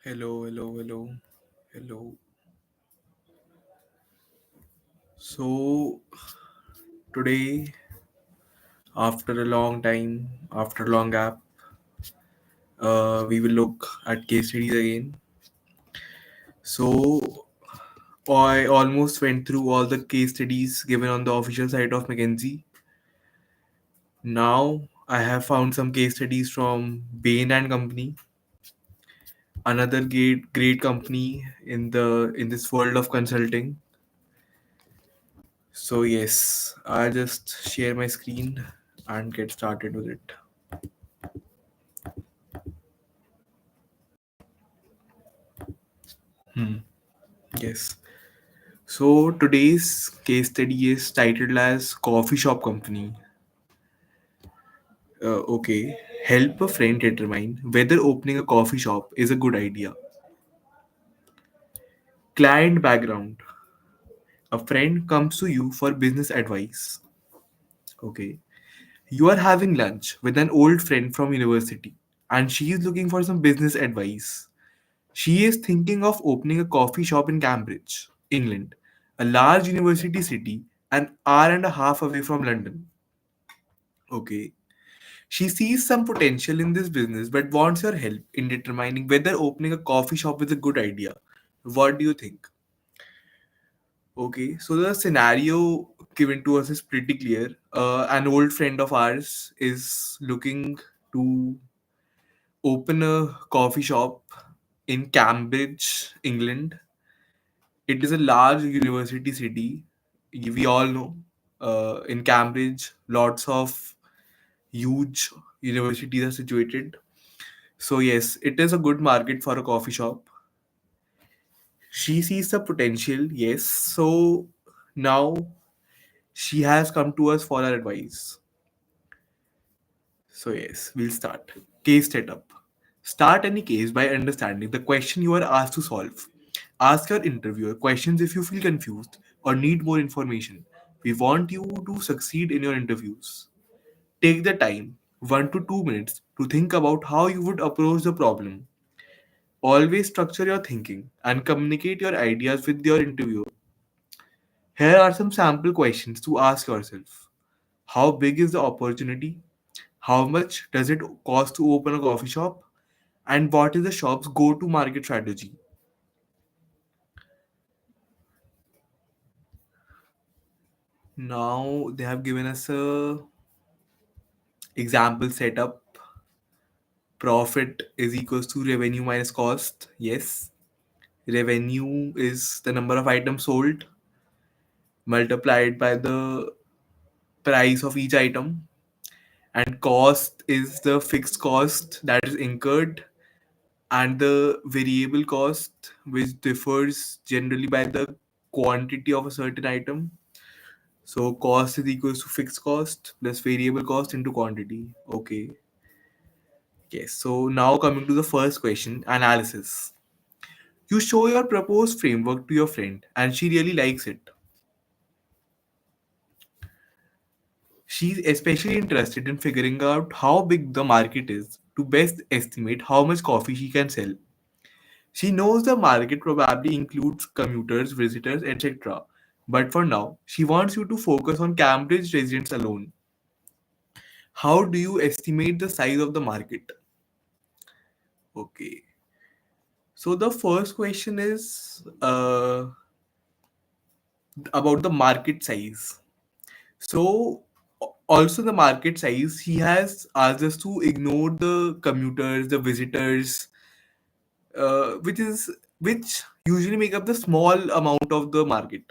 Hello, hello, hello, hello. So, today, after a long time, after a long gap, we will look at case studies again. So, I almost went through all the case studies given on the official site of McKinsey. Now, I have found some case studies from Bain and Company, another great company in this world of consulting. So yes, I'll just share my screen and get started with it. Yes. So today's case study is titled as Coffee Shop Company. Okay. Help a friend determine whether opening a coffee shop is a good idea. Client background. A friend comes to you for business advice. Okay. You are having lunch with an old friend from university and she is looking for some business advice. She is thinking of opening a coffee shop in Cambridge, England, a large university city, an hour and a half away from London. Okay. She sees some potential in this business but wants your help in determining whether opening a coffee shop is a good idea. What do you think? Okay, so the scenario given to us is pretty clear. An old friend of ours is looking to open a coffee shop in Cambridge, England. It is a large university city. We all know. In Cambridge, lots of huge universities are situated. So yes, it is a good market for a coffee shop. She sees the potential, yes. So now she has come to us for our advice. So yes, we'll start. Case setup. Start any case by understanding the question you are asked to solve. Ask your interviewer questions if you feel confused or need more information. We want you to succeed in your interviews. Take the time, 1 to 2 minutes, to think about how you would approach the problem. Always structure your thinking and communicate your ideas with your interviewer. Here are some sample questions to ask yourself. How big is the opportunity? How much does it cost to open a coffee shop? And what is the shop's go to market strategy? Now they have given us a example setup. Profit is equals to revenue minus cost. Yes. Revenue is the number of items sold multiplied by the price of each item. And cost is the fixed cost that is incurred and the variable cost which differs generally by the quantity of a certain item. So cost is equals to fixed cost plus variable cost into quantity. Okay. Yes. So now coming to the first question, analysis. You show your proposed framework to your friend and she really likes it. She's especially interested in figuring out how big the market is to best estimate how much coffee she can sell. She knows the market probably includes commuters, visitors, etc. But for now, she wants you to focus on Cambridge residents alone. How do you estimate the size of the market? Okay. So the first question is about the market size. So also the market size, he has asked us to ignore the commuters, the visitors, which usually make up the small amount of the market.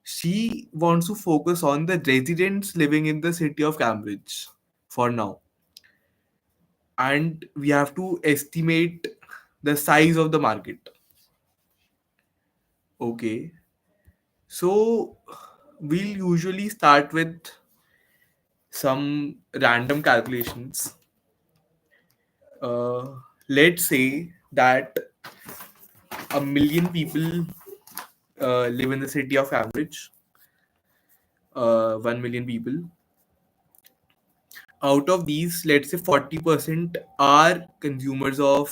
She wants to focus on the residents living in the city of Cambridge for now. And we have to estimate the size of the market. Okay. So we'll usually start with some random calculations. Uh, let's say that a million people live in the city of Cambridge, 1 million people. Out of these, let's say 40% are consumers of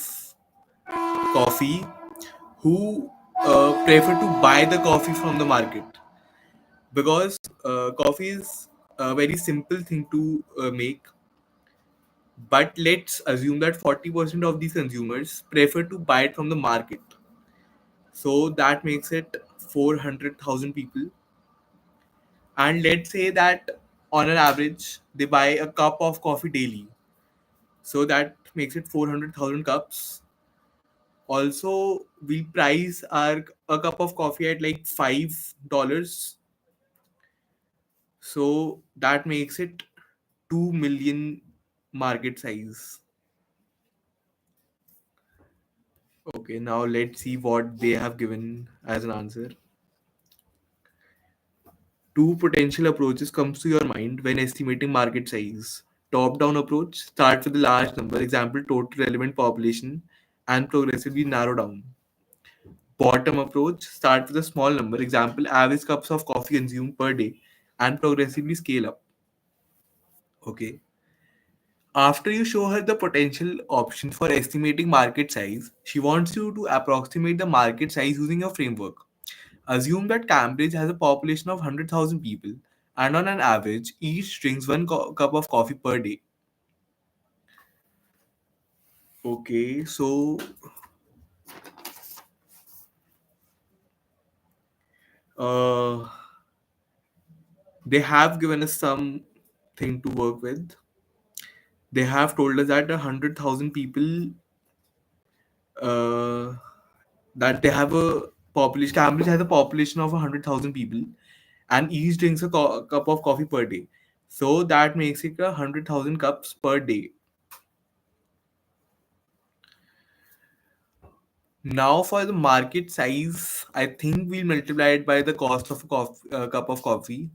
coffee who prefer to buy the coffee from the market, because coffee is a very simple thing to make. But let's assume that 40% of these consumers prefer to buy it from the market. So that makes it 400,000 people. And let's say that on an average, they buy a cup of coffee daily. So that makes it 400,000 cups. Also, we price our a cup of coffee at like $5. So that makes it 2 million market size. Okay, now let's see what they have given as an answer. Two potential approaches comes to your mind when estimating market size. Top down approach, start with a large number, example total relevant population, and progressively narrow down. Bottom approach, start with a small number, example average cups of coffee consumed per day, and progressively scale up. Okay. After you show her the potential options for estimating market size, she wants you to approximate the market size using a framework. Assume that Cambridge has a population of 100,000 people, and on an average, each drinks one cup of coffee per day. Okay, so uh, they have given us some thing to work with. They have told us that 100,000 people, uh, that they have a population. Cambridge has a population of 100,000 people, and each drinks a cup of coffee per day. So that makes it 100,000 cups per day. Now for the market size, I think we'll multiply it by the cost of a cup of coffee.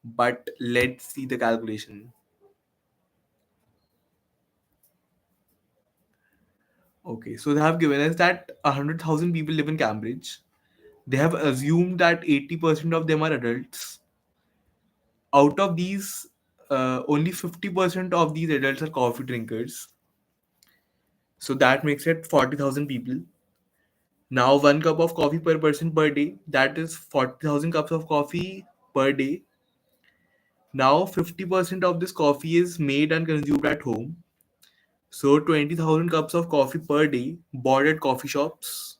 But let's see the calculation. Okay, so they have given us that 100,000 people live in Cambridge. They have assumed that 80% of them are adults. Out of these, only 50% of these adults are coffee drinkers. So that makes it 40,000 people. Now, one cup of coffee per person per day, that is 40,000 cups of coffee per day. Now, 50% of this coffee is made and consumed at home. So, 20,000 cups of coffee per day bought at coffee shops,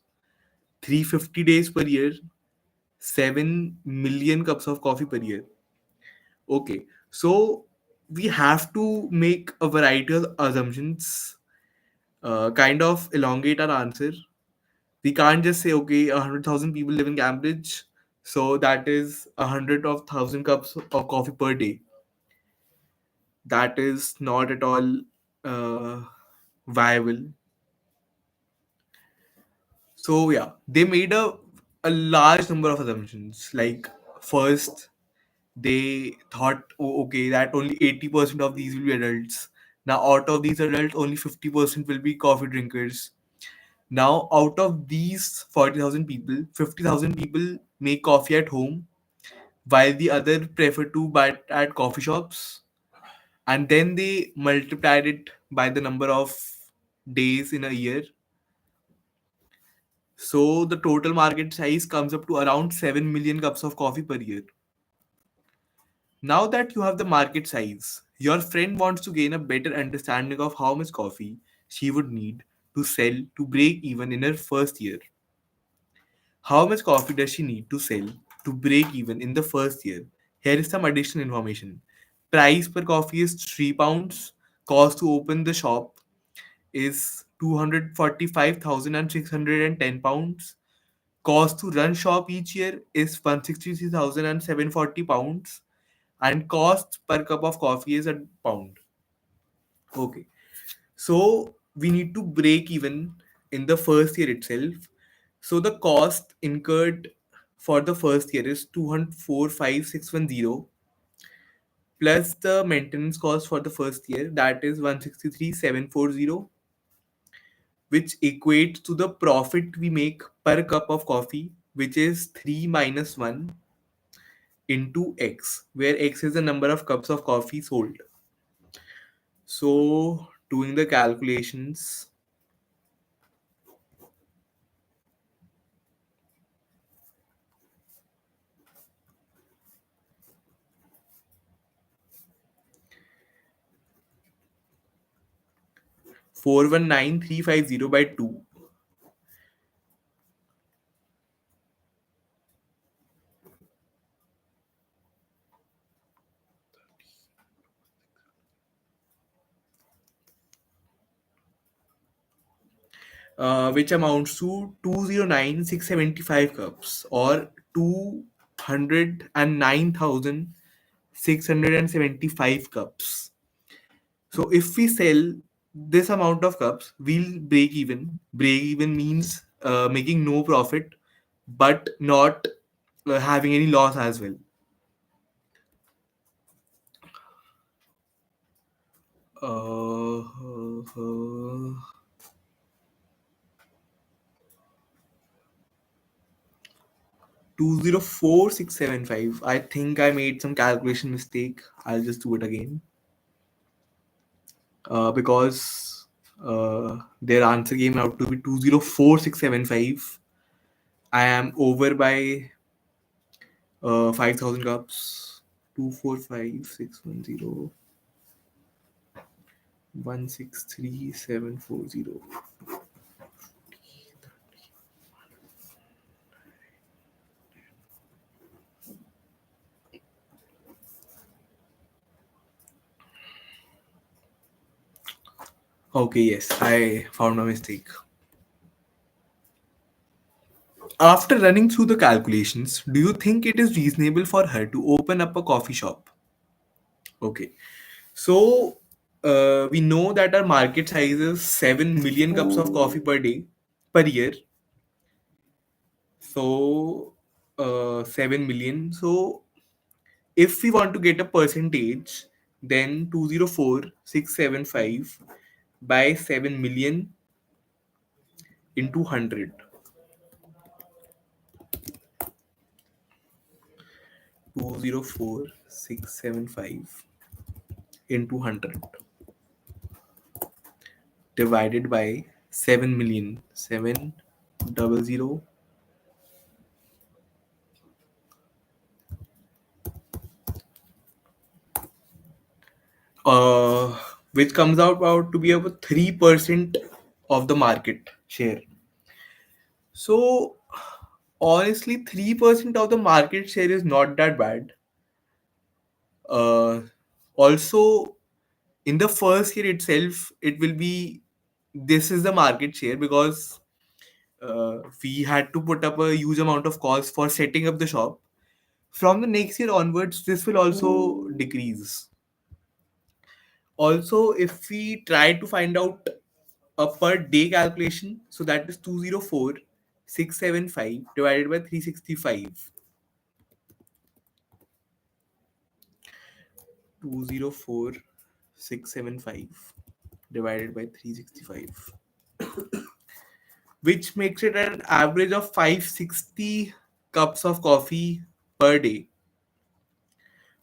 350 days per year, 7 million cups of coffee per year. Okay, so we have to make a variety of assumptions, kind of elongate our answer. We can't just say, okay, 100,000 people live in Cambridge, so that is 100,000 cups of coffee per day. That is not at all uh, viable. So yeah, they made a large number of assumptions. Like first, they thought, oh, okay, that only 80% of these will be adults. Now, out of these adults, only 50% will be coffee drinkers. Now, out of these 40,000 people, 50,000 people make coffee at home, while the other prefer to buy it at coffee shops. And then they multiplied it by the number of days in a year. So the total market size comes up to around 7 million cups of coffee per year. Now that you have the market size, your friend wants to gain a better understanding of how much coffee she would need to sell to break even in her first year. How much coffee does she need to sell to break even in the first year? Here is some additional information. Price per coffee is £3. Cost to open the shop is £245,610. Cost to run shop each year is £163,740. And cost per cup of coffee is £1. Okay. So we need to break even in the first year itself. So the cost incurred for the first year is 204,510 plus the maintenance cost for the first year, that is 163,740, which equates to the profit we make per cup of coffee, which is 3 minus 1 into x, where x is the number of cups of coffee sold. So doing the calculations, 419350 by 2. Which amounts to 209,675 cups or 209,675 cups. So if we sell this amount of cups, we'll break even. Break even means making no profit, but not having any loss as well. Uh, 204675. I think I made some calculation mistake. I'll just do it again. Because their answer came out to be 204675. I am over by 5,000 cups. 245,610,163,740. Okay, yes, I found a mistake. After running through the calculations, do you think it is reasonable for her to open up a coffee shop? Okay. So we know that our market size is 7 million cups of coffee per day, per year. So 7 million. So if we want to get a percentage, then 204,675 by 7 million into 100. 204,675 into 100 divided by 7 million. 700. uh, which comes out about to be about 3% of the market share. So honestly, 3% of the market share is not that bad. Uh, Also, in the first year itself, it will be this is the market share because we had to put up a huge amount of cost for setting up the shop. From the next year onwards, this will also decrease. Also, if we try to find out a per day calculation, so that is 204,675 divided by 365. 204,675 divided by 365, which makes it an average of 560 cups of coffee per day,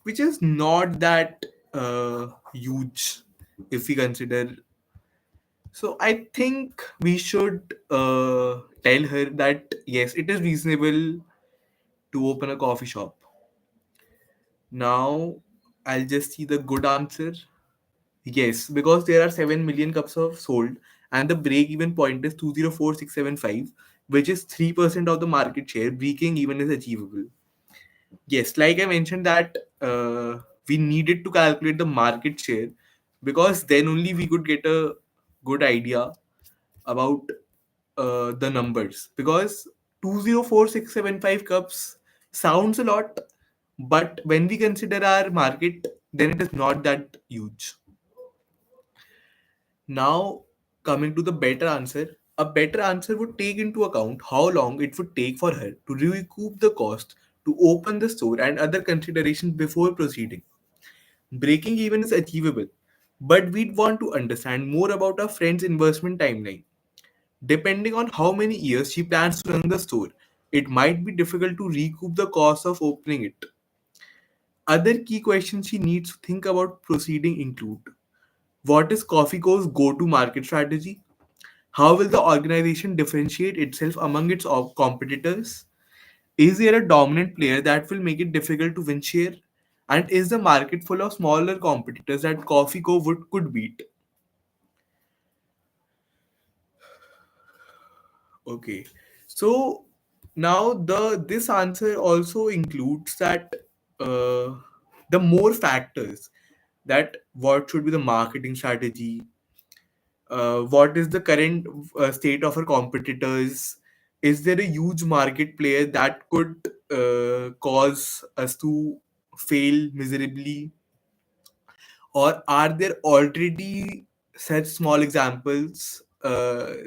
which is not that huge if we consider. So I think we should tell her that yes, it is reasonable to open a coffee shop. Now I'll just see the good answer. Yes, because there are 7 million cups of sold and the break even point is 204675, which is 3% of the market share. Breaking even is achievable. Yes, like I mentioned that we needed to calculate the market share because then only we could get a good idea about the numbers. Because 204675 cups sounds a lot, but when we consider our market, then it is not that huge. Now, coming to the better answer, a better answer would take into account how long it would take for her to recoup the cost to open the store and other considerations before proceeding. Breaking even is achievable, but we'd want to understand more about our friend's investment timeline. Depending on how many years she plans to run the store, it might be difficult to recoup the cost of opening it. Other key questions she needs to think about proceeding include: what is CoffeeCo's go-to market strategy? How will the organization differentiate itself among its competitors? Is there a dominant player that will make it difficult to win share? And is the market full of smaller competitors that CoffeeCo could beat? Okay. So now this answer also includes that uh, the more factors, that what should be the marketing strategy, what is the current state of our competitors, is there a huge market player that could cause us to fail miserably, or are there already such small examples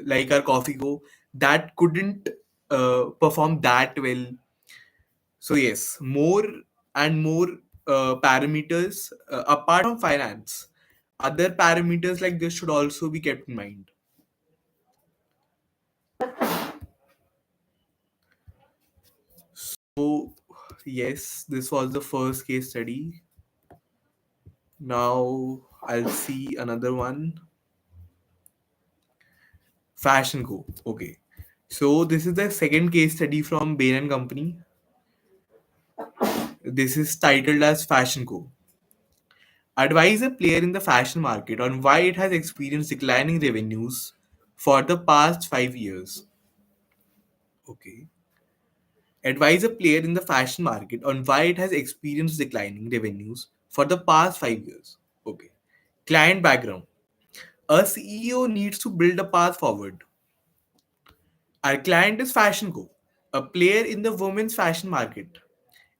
like our coffee go that couldn't perform that well? So yes, more and more parameters apart from finance, other parameters like this should also be kept in mind. So yes, this was the first case study. Now I'll see another one. Fashion Co. Okay. So this is the second case study from Bain and Company. This is titled as Fashion Co. Advise a player in the fashion market on why it has experienced declining revenues for the past 5 years. Okay. Advise a player in the fashion market on why it has experienced declining revenues for the past 5 years. Okay. Client background. A CEO needs to build a path forward. Our client is Fashion Co, a player in the women's fashion market.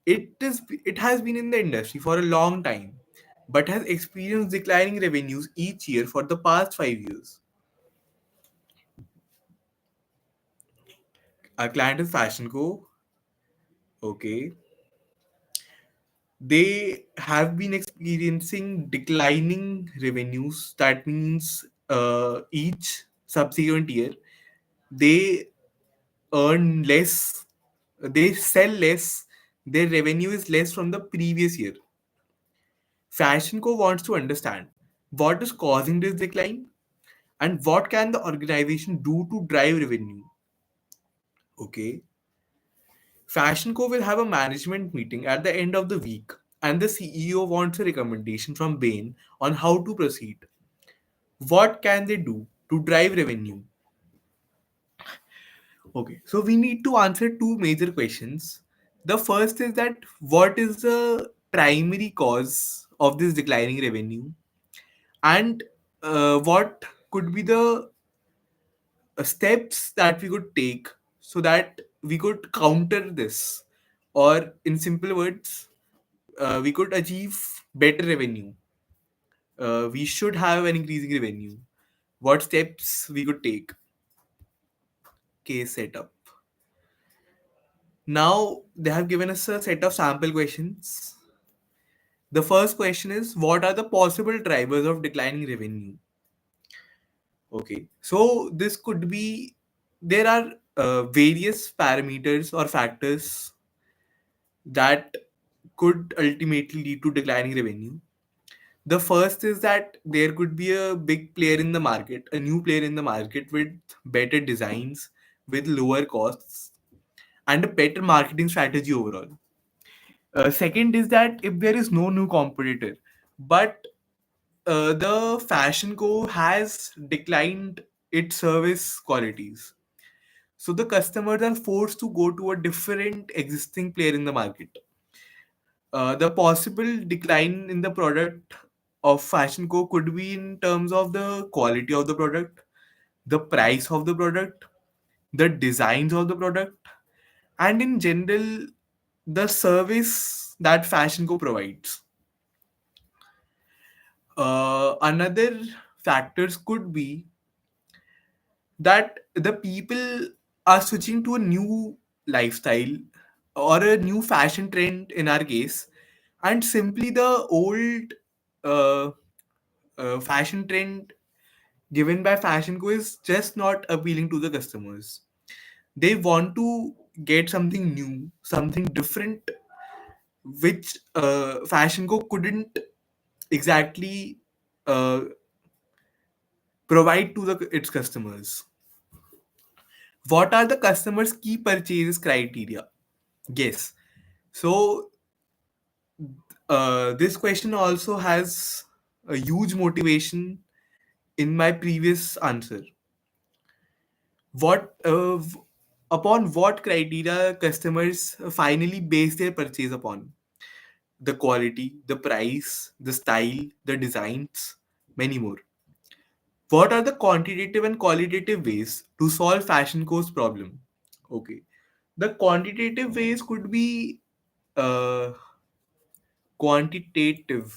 It has been in the industry for a long time, but has experienced declining revenues each year for the past 5 years. Our client is Fashion Co. Okay. They have been experiencing declining revenues. That means each subsequent year they earn less, they sell less, their revenue is less from the previous year. Fashion Co wants to understand what is causing this decline and what can the organization do to drive revenue. Okay. Fashion Co will have a management meeting at the end of the week, and the CEO wants a recommendation from Bain on how to proceed. What can they do to drive revenue? Okay, so we need to answer two major questions. The first is that what is the primary cause of this declining revenue, and what could be the steps that we could take so that we could counter this, or in simple words, we could achieve better revenue. We should have an increasing revenue. What steps we could take? Case setup. Now they have given us a set of sample questions. The first question is, what are the possible drivers of declining revenue? Okay, so this could be, there are various parameters or factors that could ultimately lead to declining revenue. The first is that there could be a big player in the market, a new player in the market with better designs, with lower costs, and a better marketing strategy overall. Second is that if there is no new competitor, but the Fashion Co has declined its service qualities. So the customers are forced to go to a different existing player in the market. The possible decline in the product of Fashion Co could be in terms of the quality of the product, the price of the product, the designs of the product, and in general, the service that Fashion Co provides. Another factors could be that the people are switching to a new lifestyle or a new fashion trend in our case, and simply the old uh, fashion trend given by Fashion Co is just not appealing to the customers. They want to get something new, something different, which Fashion Co couldn't exactly uh, provide to its customers. What are the customers' key purchases criteria? Yes. So this question also has a huge motivation in my previous answer. What upon what criteria customers finally base their purchase upon? The quality, the price, the style, the designs, many more. What are the quantitative and qualitative ways to solve fashion co's problem? Okay. The quantitative ways could be uh, quantitative.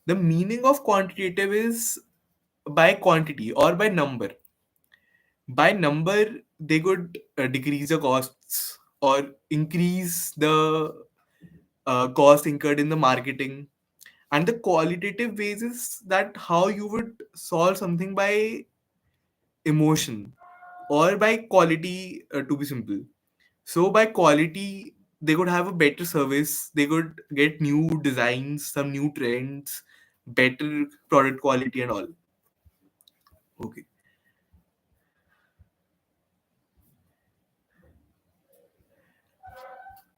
The meaning of quantitative is by quantity or by number. By number, they could decrease the costs or increase the cost incurred in the marketing. And the qualitative ways is that how you would solve something by emotion or by quality, to be simple. So by quality, they could have a better service, they could get new designs, some new trends, better product quality and all. Okay.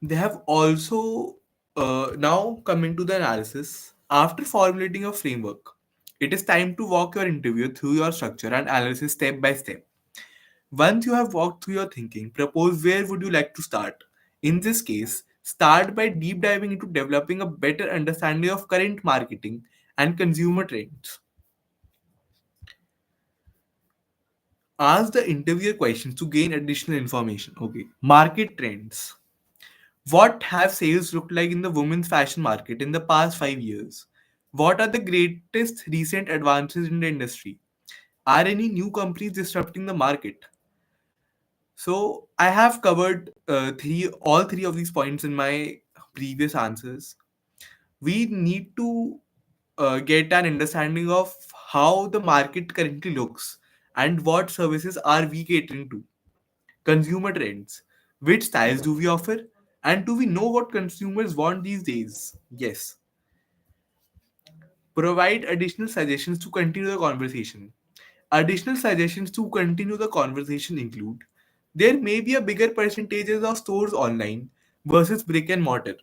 They have also now coming to the analysis. After formulating a framework, it is time to walk your interview through your structure and analysis step by step. Once you have walked through your thinking, propose where would you like to start. In this case, start by deep diving into developing a better understanding of current marketing and consumer trends. Ask the interviewer questions to gain additional information. Okay. Market trends. What have sales looked like in the women's fashion market in the past 5 years? What are the greatest recent advances in the industry? Are any new companies disrupting the market? So I have covered all three of these points in my previous answers. We need to get an understanding of how the market currently looks and what services are we catering to. Consumer trends. Which styles do we offer? And do we know what consumers want these days? Yes. Provide additional suggestions to continue the conversation. Additional suggestions to continue the conversation include there may be a bigger percentages of stores online versus brick and mortar.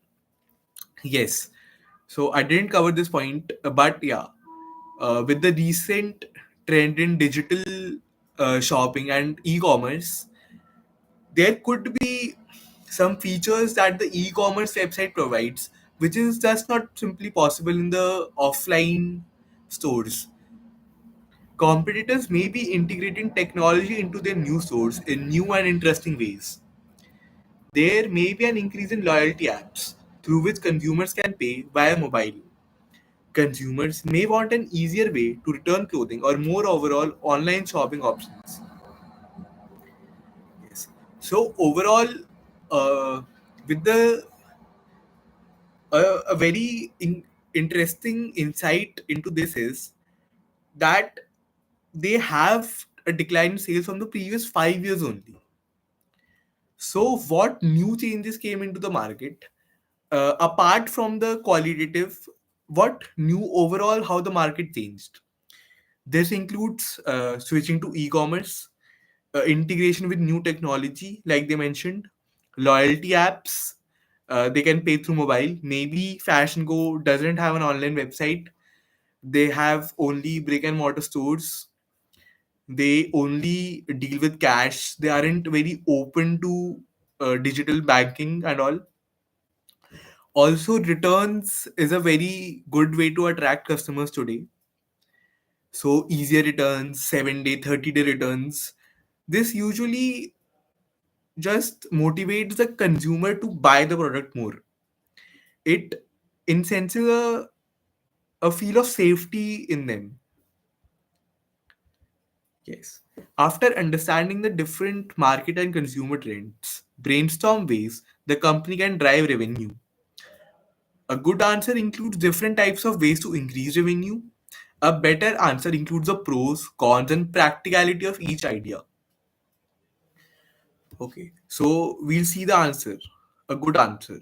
Yes. So I didn't cover this point, but yeah, with the recent trend in digital shopping and e-commerce, there could be some features that the e-commerce website provides which is just not simply possible in the offline stores. Competitors may be integrating technology into their new stores in new and interesting ways. There may be an increase in loyalty apps through which consumers can pay via mobile. Consumers may want an easier way to return clothing or more overall online shopping options. Yes. So overall, with the a very interesting insight into this is that they have a decline in sales from the previous 5 years only. So, what new changes came into the market apart from the qualitative? What new overall how the market changed? This includes switching to e-commerce, integration with new technology, like they mentioned, loyalty apps. They can pay through mobile. Maybe FashionCo doesn't have an online website. They have only brick and mortar stores. They only deal with cash. They aren't very open to digital banking and all. Also, returns is a very good way to attract customers today. So, easier returns, 7 day, 30-day returns. This usually just motivates the consumer to buy the product more. It incenses a feel of safety in them. Yes. After understanding the different market and consumer trends, brainstorm ways the company can drive revenue. A good answer includes different types of ways to increase revenue. A better answer includes the pros, cons, and practicality of each idea. Okay, so we'll see the answer. A good answer.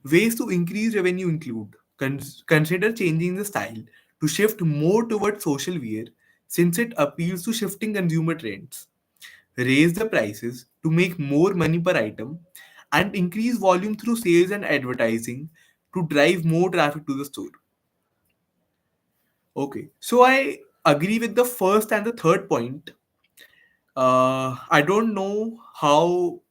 Ways to increase revenue include consider changing the style to shift more towards social wear since it appeals to shifting consumer trends. Raise the prices to make more money per item, and increase volume through sales and advertising to drive more traffic to the store. Okay, so I agree with the first and the third point. I don't know how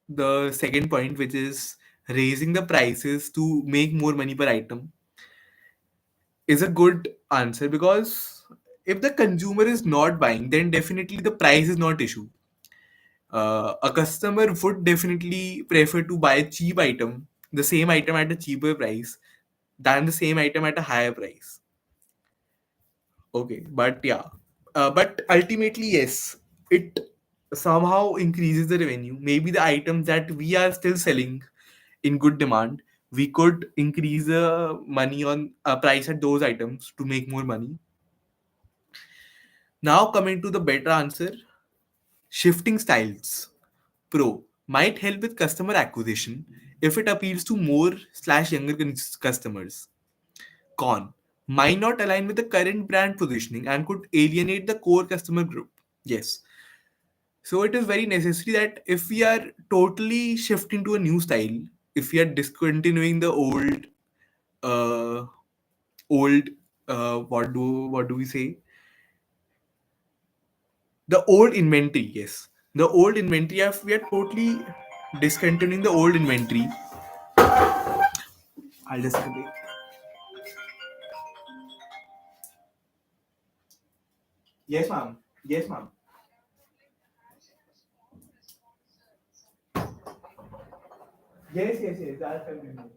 the second point, which is raising the prices to make more money per item, is a good answer, because if the consumer is not buying, then definitely the price is not issue. A customer would definitely prefer to buy a cheap item, the same item at a cheaper price, than the same item at a higher price. Okay, but yeah, but ultimately, yes, it somehow increases the revenue. Maybe the items that we are still selling in good demand, we could increase the money on price at those items to make more money. Now, coming to the better answer, shifting styles pro might help with customer acquisition if it appeals to more slash younger customers. Con might not align with the current brand positioning and could alienate the core customer group. Yes. So it is very necessary that if we are totally shifting to a new style, if we are discontinuing the uh, old, what do we say? The old inventory. Yes, the old inventory. If we are totally discontinuing the old inventory, I'll just yes, ma'am. Yes, ma'am. Yes, yes, yes. That's continue.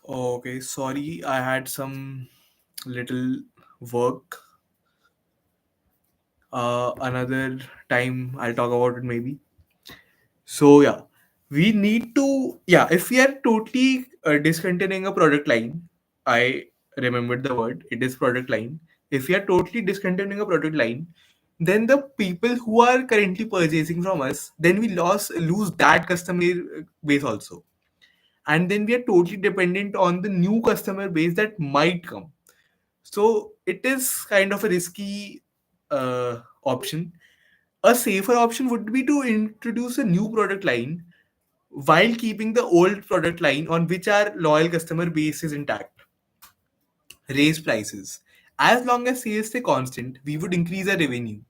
Okay, sorry, I had some little work. Another time I'll talk about it maybe. So yeah, we need to, yeah, if we are totally discontinuing a product line, I remembered the word, it is product line. If we are totally discontinuing a product line, then the people who are currently purchasing from us, then we lose that customer base also. And then we are totally dependent on the new customer base that might come. So it is kind of a risky option. A safer option would be to introduce a new product line while keeping the old product line on which our loyal customer base is intact. Raise prices. As long as sales stay constant, we would increase our revenue.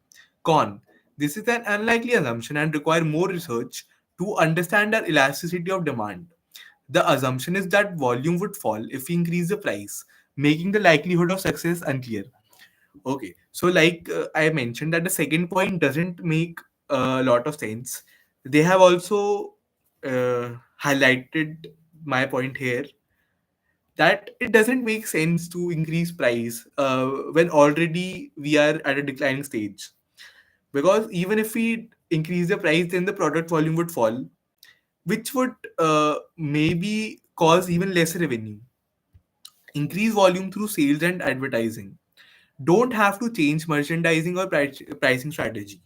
Con. This is an unlikely assumption and require more research to understand our elasticity of demand. The assumption is that volume would fall if we increase the price, making the likelihood of success unclear. Okay, so like I mentioned that the second point doesn't make a lot of sense. They have also highlighted my point here that it doesn't make sense to increase price when already we are at a declining stage. Because even if we increase the price, then the product volume would fall, which would maybe cause even less revenue. Increase volume through sales and advertising. Don't have to change merchandising or pricing strategy.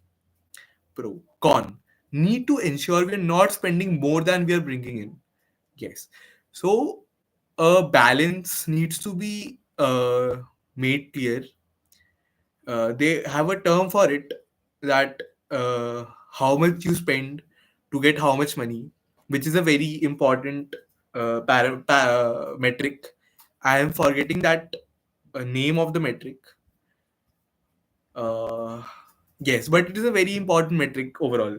Pro. Con. Need to ensure we are not spending more than we are bringing in. Yes. So a balance needs to be made clear. They have a term for it that how much you spend to get how much money, which is a very important metric. I am forgetting that name of the metric. Uh, yes, but it is a very important metric overall.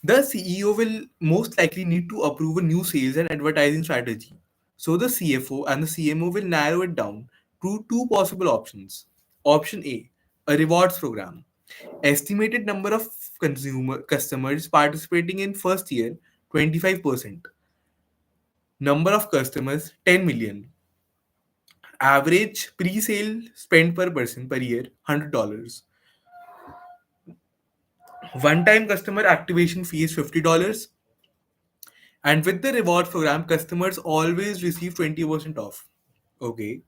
The CEO will most likely need to approve a new sales and advertising strategy. So the CFO and the CMO will narrow it down to two possible options. Option A rewards program. Estimated number of consumer customers participating in first year 25%. Number of customers 10 million. Average pre-sale spend per person per year $100. One-time customer activation fee is $50. And with the reward program, customers always receive 20% off. Okay.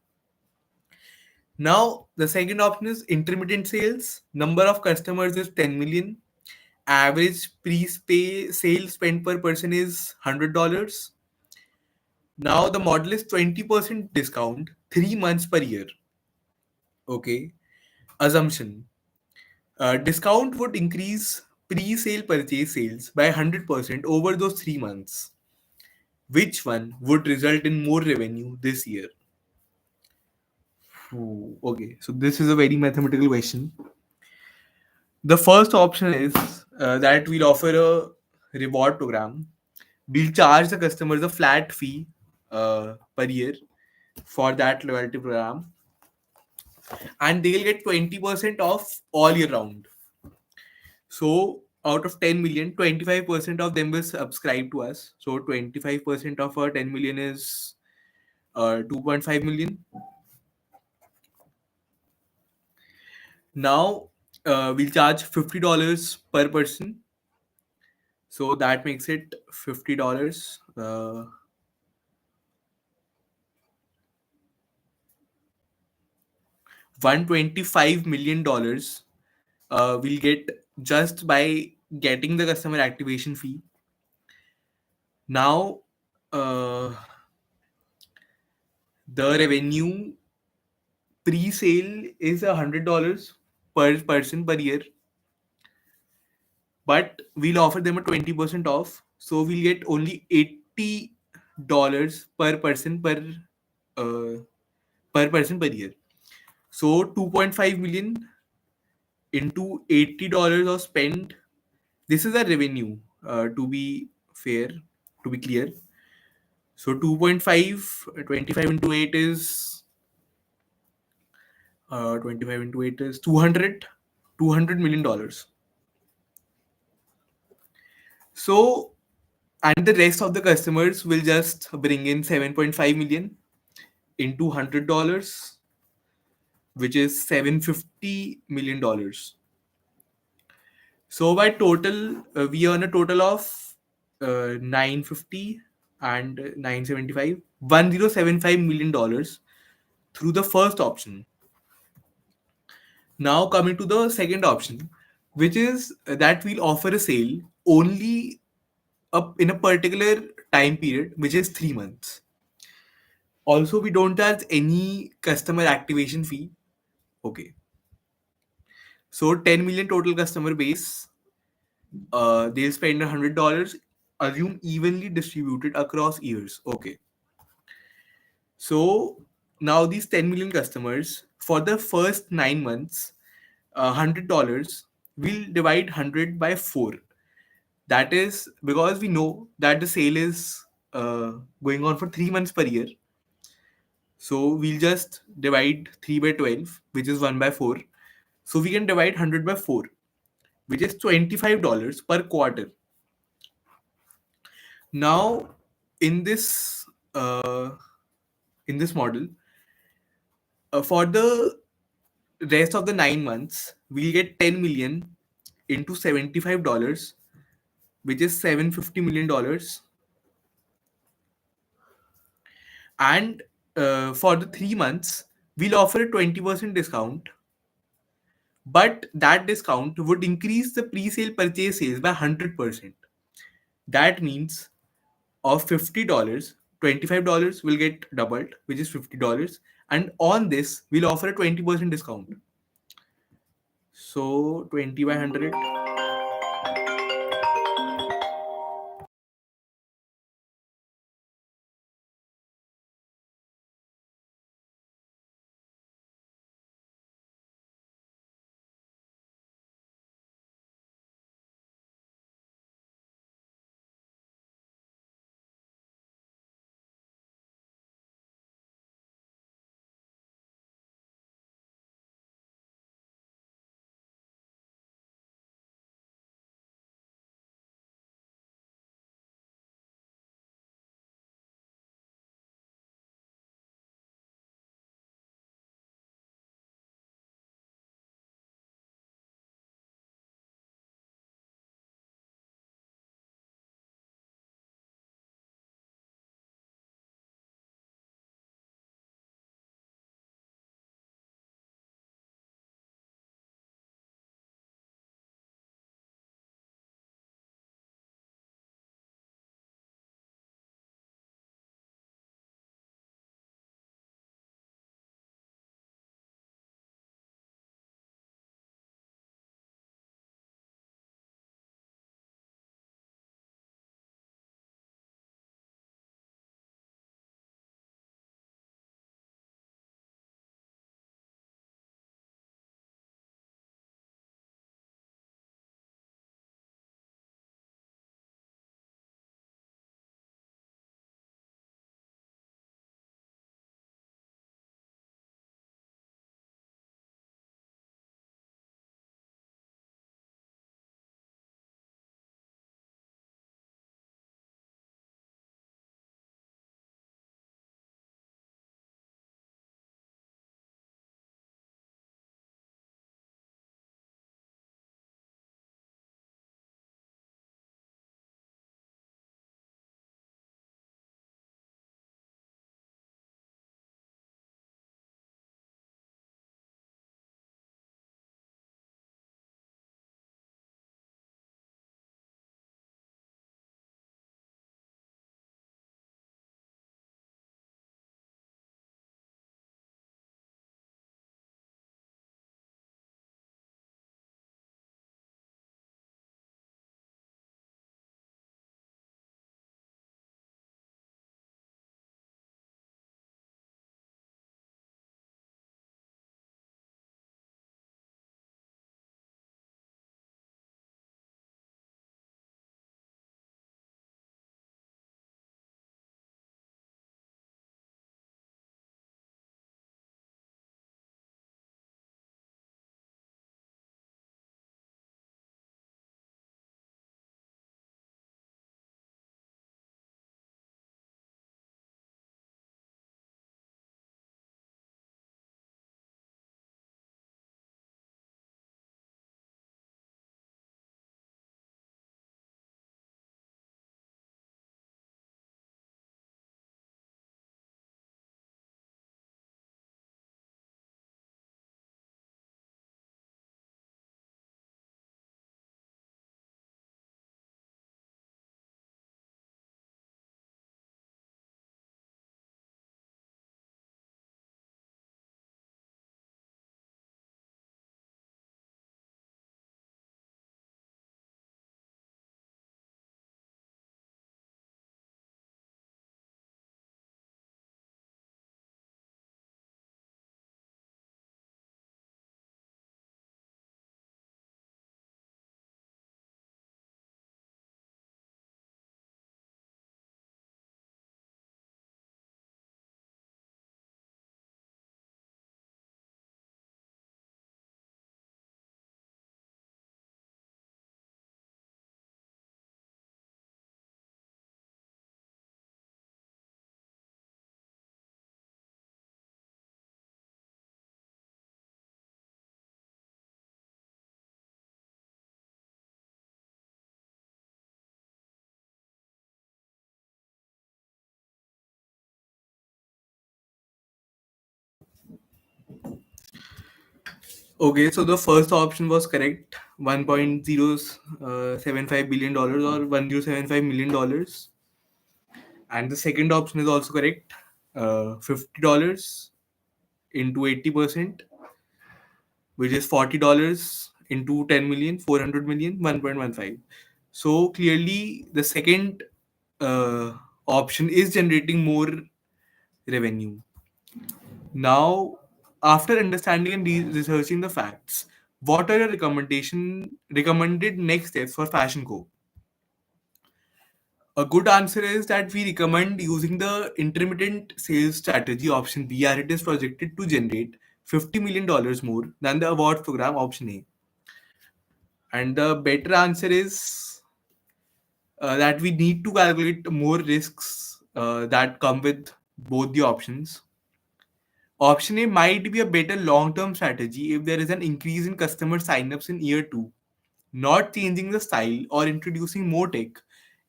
Now, the second option is intermittent sales. Number of customers is 10 million. Average pre-pay sale spend per person is $100. Now, the model is 20% discount, 3 months per year. Okay. Assumption. Discount would increase pre-sale purchase sales by 100% over those 3 months. Which one would result in more revenue this year? Ooh, okay, so this is a very mathematical question. The first option is that we'll offer a reward program. We'll charge the customers a flat fee per year for that loyalty program, and they'll get 20% off all year round. So out of 10 million, 25% of them will subscribe to us. So 25% of our 10 million is 2.5 million. Now we'll charge $50 per person. So that makes it $50. $125 million we'll get just by getting the customer activation fee. Now, the revenue pre-sale is $100 per person per year, but we'll offer them a 20% off, so we'll get only $80 uh, per person per year. So 2.5 million into $80 of spend. This is a revenue, to be fair, to be clear. So 2.5, 25 into 8 is 25 into 8 is $200 million. So and the rest of the customers will just bring in 7.5 million into $100, which is $750 million. So by total, we earn a total of 950 and 975, $1075 million through the first option. Now coming to the second option, which is that we'll offer a sale only up in a particular time period, which is 3 months. Also, we don't charge any customer activation fee. Okay. So 10 million total customer base. They'll spend $100, assume evenly distributed across years. Okay. So now these 10 million customers for the first 9 months, $100 we'll divide 100 by 4. That is because we know that the sale is going on for 3 months per year. So we'll just divide 3 by 12, which is 1 by 4. So we can divide 100 by 4, which is $25 per quarter. Now, in this uh, in this model, for the rest of the 9 months, we'll get 10 million into $75, which is $750 million. And for the 3 months, we'll offer a 20% discount, but that discount would increase the pre-sale purchase sales by 100%. That means of $50, $25 will get doubled, which is $50. And on this, we'll offer a 20% discount. So 20 by 100. Okay, so the first option was correct, $1.075 billion or $1075 million, and the second option is also correct, $50 into 80%, which is $40 into 10 million, 400 million, 1.15. So clearly, the second uh, option is generating more revenue. Now, after understanding and researching the facts, what are your recommended next steps for FashionCo? A good answer is that we recommend using the intermittent sales strategy option B, as it is projected to generate $50 million more than the awards program option A. And the better answer is that we need to calculate more risks that come with both the options. Option A might be a better long term strategy if there is an increase in customer signups in year 2. Not changing the style or introducing more tech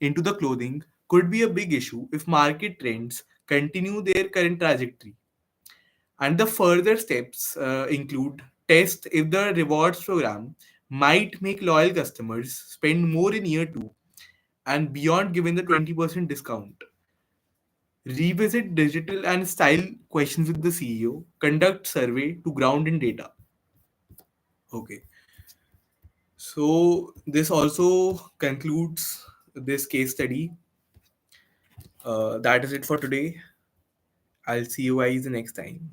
into the clothing could be a big issue if market trends continue their current trajectory. And the further steps include test if the rewards program might make loyal customers spend more in year 2 and beyond given the 20% discount. Revisit digital and style questions with the CEO, conduct survey to ground in data. Okay. So this also concludes this case study. That is it for today. I'll see you guys the next time.